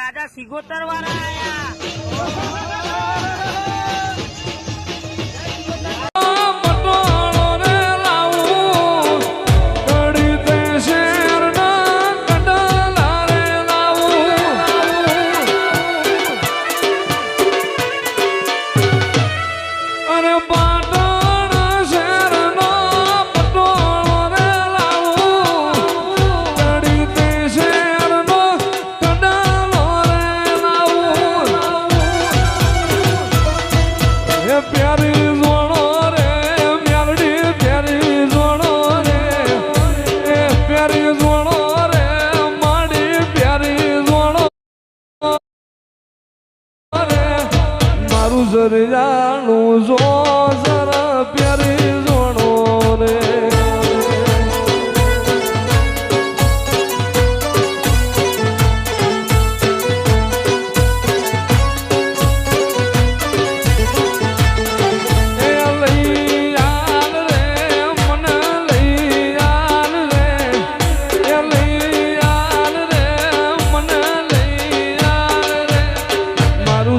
રાજા સિગોતર વાળા આયા જરિયાનું જો જરા પ્યારી જોણો રે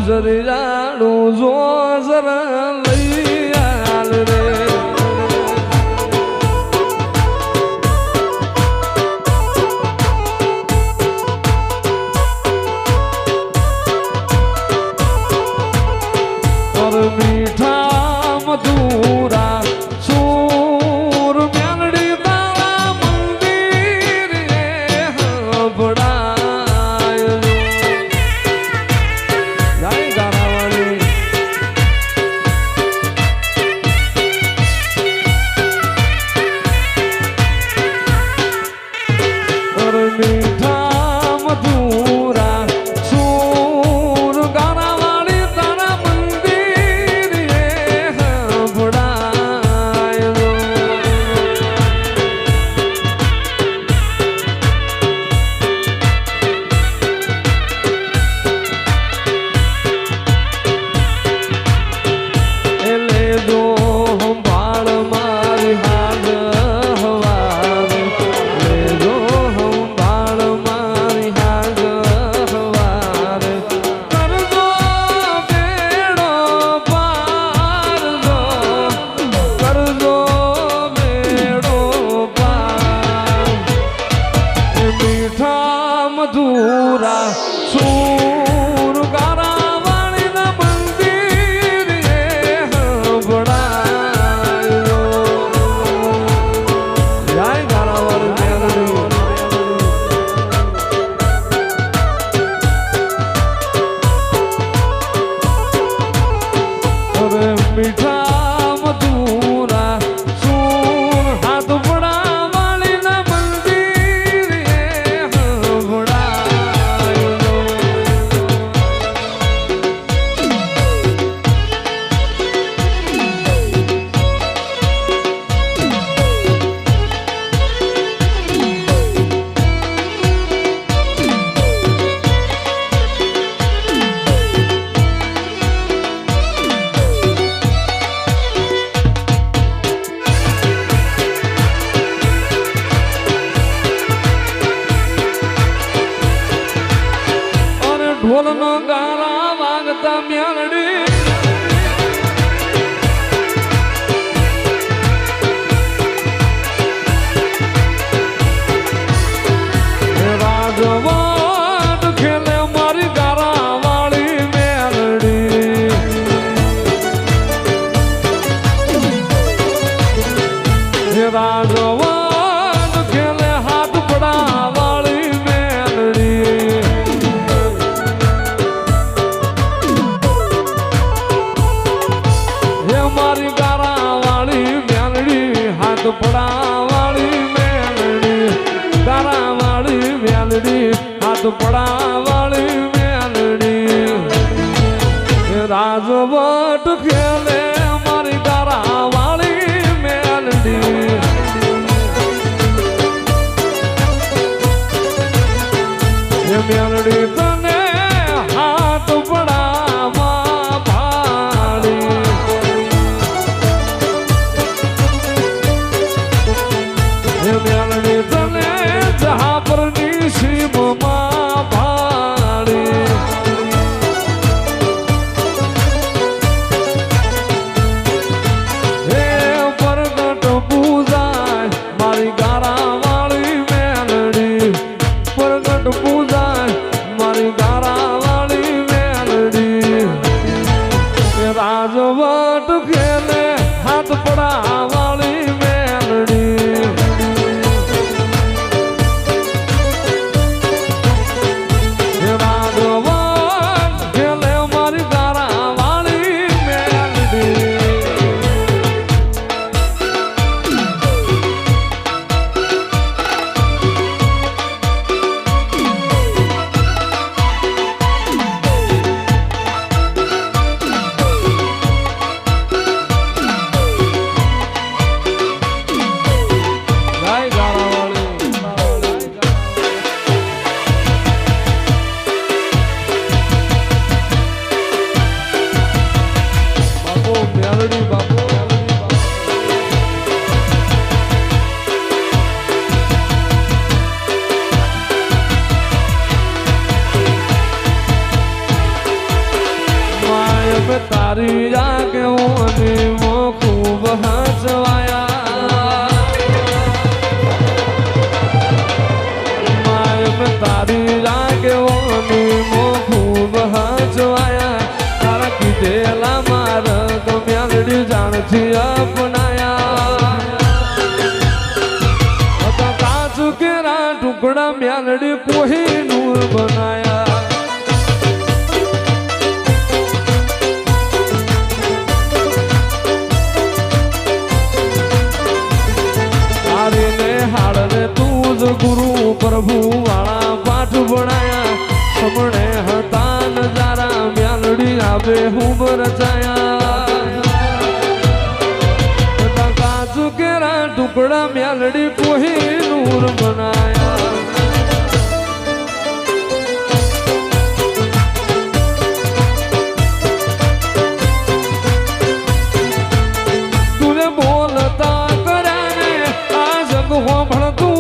જરિયાનું જો જરા લઈ આલ રે ઓર મીઠા મધુરા સુર મેલડી તારા મંદિર હબડાય મીઠા મધુરા સુર ગાનાવાળી તારા મંદિર હબડાય એટલે જો સંભાળ મારી હાલ મધુરા સુર ગારાવાળી ના મંદિર હબડાયો જય ગારાવાળી મેલડી મીઠા મધુરા સુર હાથ પડાવાળી ના ઢોલ નો ગારા વાગતા મેલડી રાજવાટ ખેલે મારી ગારા વાળી મેલડી રાજવાટ ખેલે હાથ પડા વાળી મેલડી મારી ગારા વાળી મેલડી હાથ પડા વાળી મેલડી ગારા વાળી મેલડી હાથ પડા વાળી મેલડી રાજવટ ખેલે મારી ગારા વાળી મેલડી મેલડી તને હાથ પડામાં ભાડી મેલડી તને જહાપરની સીમમાં ભાડી તારી આગેવાની મો ખૂબ હસવાયા માય મેં તારી આગેવાની મો ખૂબ હસવાયા તારા કીધેલા માર્ગ મેલડી જાણથી અપનાયા કાચુ કેરા ટુકડા મેલડી કોઈ નૂર બનાયા ગુરુ પ્રભુ વાળા પાઠ ભણાયા સમણે હતા નજારા મ્યાલડી આવે હું રચાયા કાચુ કેરા ટુકડા મ્યાલડી કોઈ નૂર બનાયા તુને બોલતા કર્યા ને આ જગ હોભળતું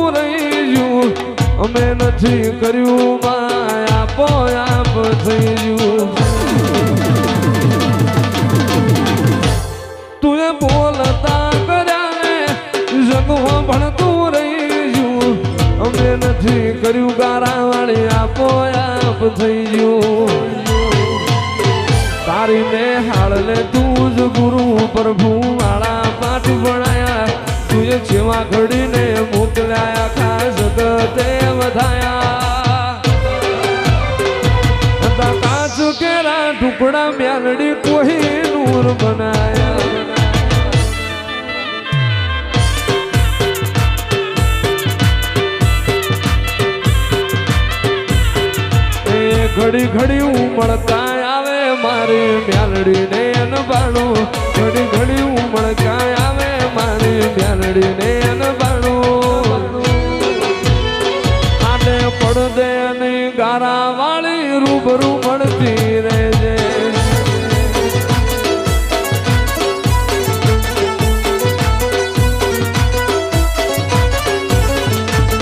અમે નથી કર્યું માયા પોયાપ થઈ ગયું તુએ બોલતા કર્યા ને જગો ભણતું રહી ગયું અમે નથી કર્યું ગારાવાળી આ પોયાપ થઈ ગયું તારી ને હાળને તું જ ગુરુ પ્રભુ વાળા પાઠ ભણાયા તુએ જેવા ઘડીને મોકલ્યા ખાસ જગતે વધાયા કાચુ કેરા ટુકડા મ્યાલડી કોઈ નૂર બનાયા એ ઘડી ઘડી ઉમળકા આવે મારી મ્યાલડી ને અનબાણું ઘડી ઘડી ઉમળકા આવે મારી મ્યાલડી ને અનબાણું પડદે અને ગારા વાળી રૂબરૂ મળતી રહેજે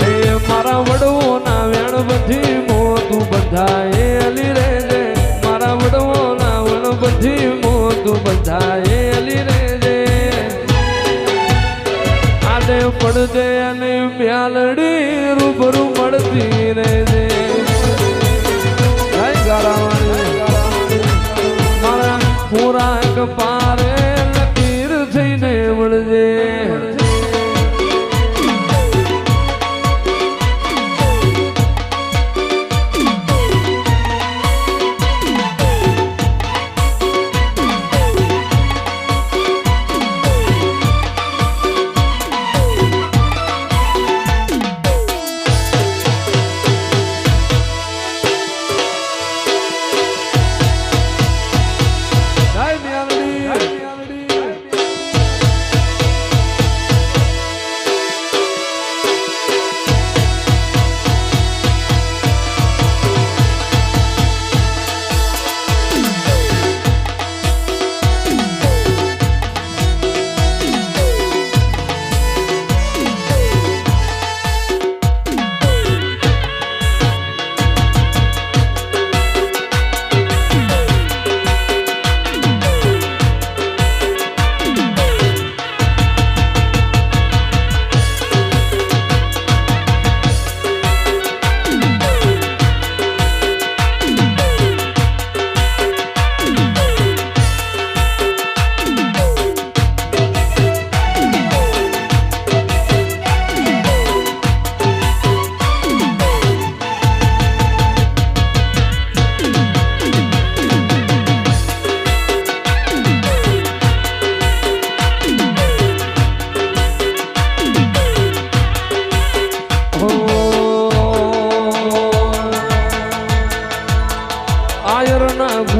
એ મારા વડવો ના વેણ બધી મોતું બંધાય અલી રહેજે મારા વડવો ના વેણ બધી મોતું બંધાય અલી રહેજે આને પડદે અને મ્યાલડી રૂબરૂ મળતી રહેજે મારા પૂરા કપારે લકીર થઈને મળજે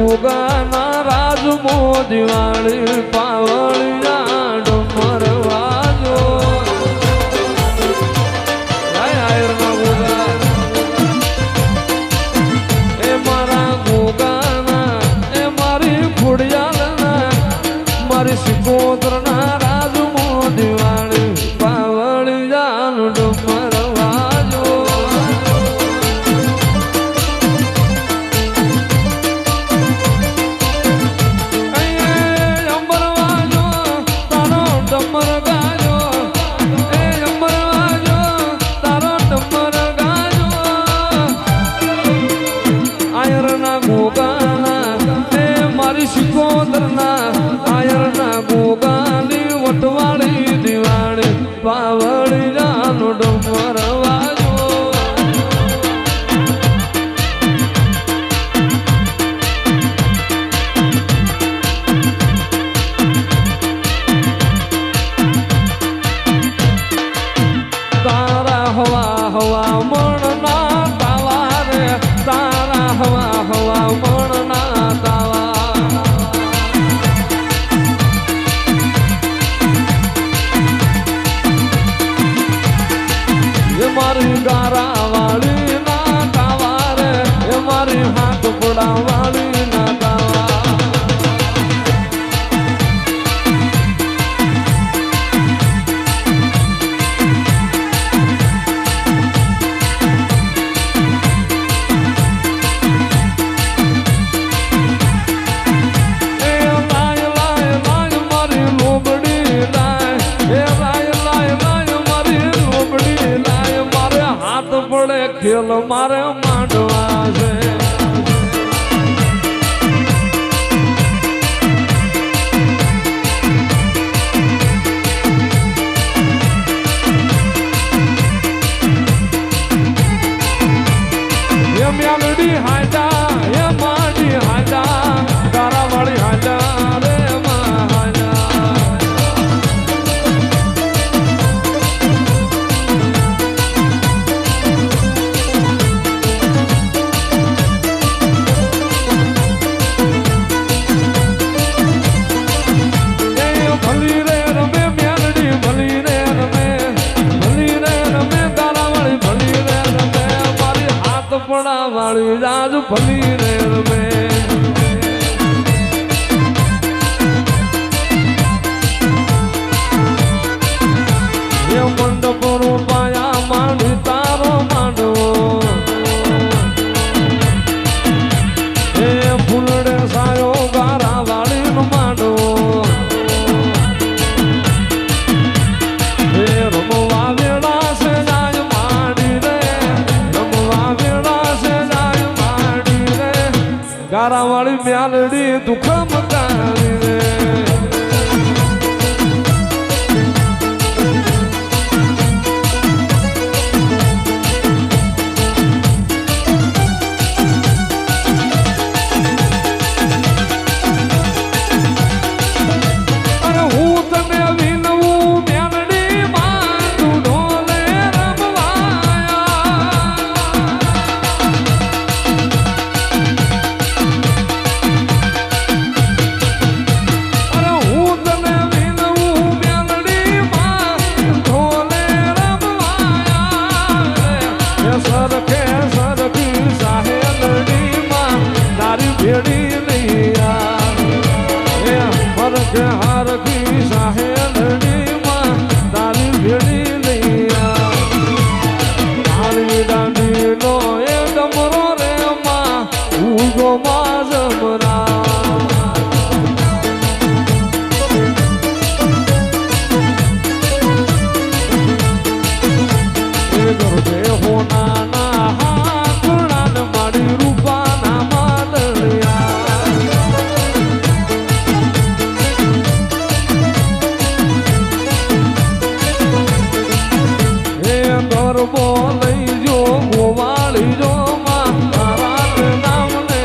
ગોગાના રાજમો દિવાળી પાવળિયા ડમર વાજો એ મારા ગોગાના એ મારી ખોડિયાલના મારી સિકોતરના રાજમો દિવાળી પાવળિયા ડમર વાજો મારી ગારા વાળી ના કાવા રે એ મારી હાથ પડા વાળી ના કાવા ખેલ મારે માંડવા છે એ મ્યાલડી હાજા એ માડી હાજા ગારાવાળી હાજા રે માં હાજા વાળી રાજ ભલી રે રમે એ મંડપ રૂપાયા માંડી તારો માંડવો એ ફૂલડે સાયો ગારા વાળી નો માંડવો એ રમવા વેળા છે જાય માંડી રે રમવા વેળા ગારા વાળી મ્યાલડી દુઃખ મકાવી રે અરે હું તને વિનવું મ્યાલડી માં તું ઢોલે હરખી સાહેલડી માં તારી ભેડી નૈયા તારી દાંડી નો એ ડમરો રે માં ઉગો માં જમરા એ ગરબે હોના ના હાકડા ને માડી રૂપા ના માદળિયા ગરબો લઈ જો ગોવાળી જો માં તારા નામ ને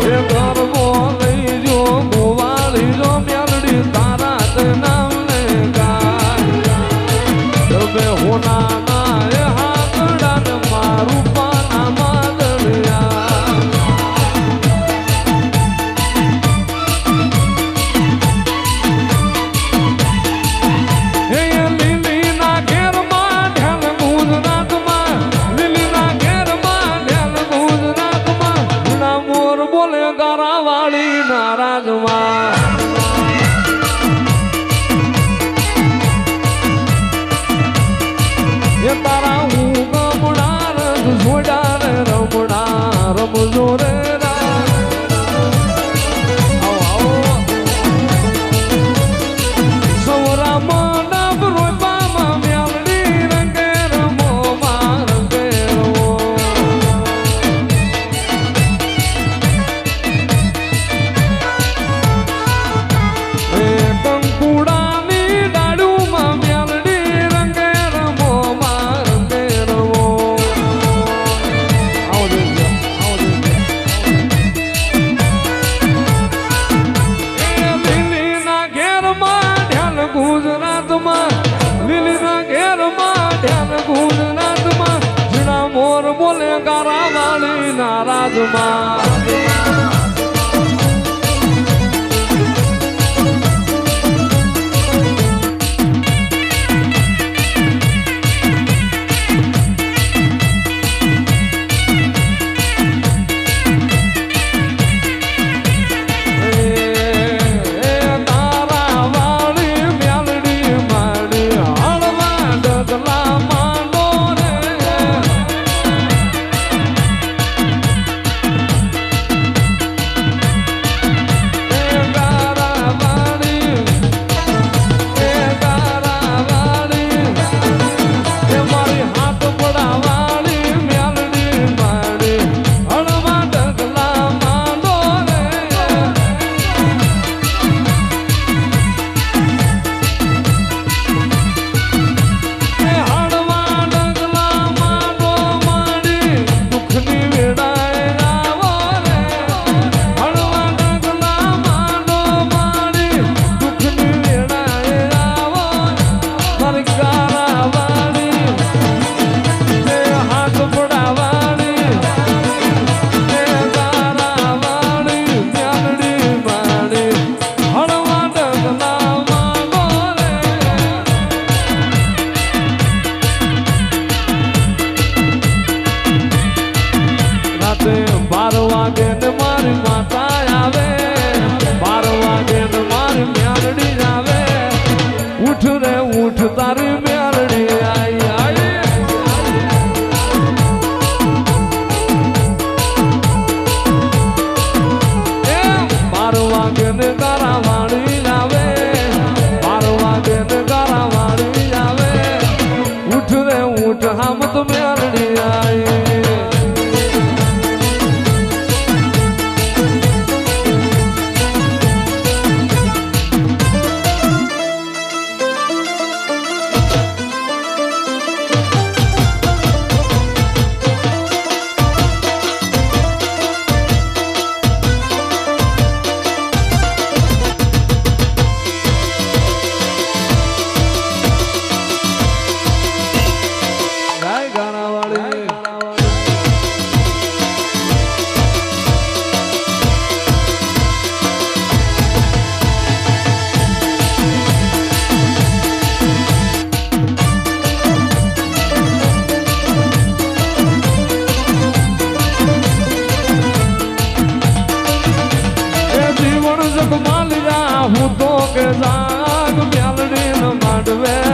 એ ગરબો લઈ જો ગોવાળી જો મ્યાલડી તારા નામ ને બે હોના ના એ હાકડા ને મારું પાના માદળિયા તારા હું ગમડા રંગ જોડા રે રમડા રમજો રે સૌરા મંડપ રોપામાં મ્યાલડી રંગે રમો માં રંગે રમો એ કંકુડાની ડાળુમાં મ્યાલડી રંગે રમો ગુજરાતમાં લીલીના ઘેરમાં ધ્યાન ગુજરાતમાં ઝીણા મોર બોલે ગારા વાળી નારાજમાં મેલડી આઈ હું તો કે જાગ મ્યાલડી ન માંડવે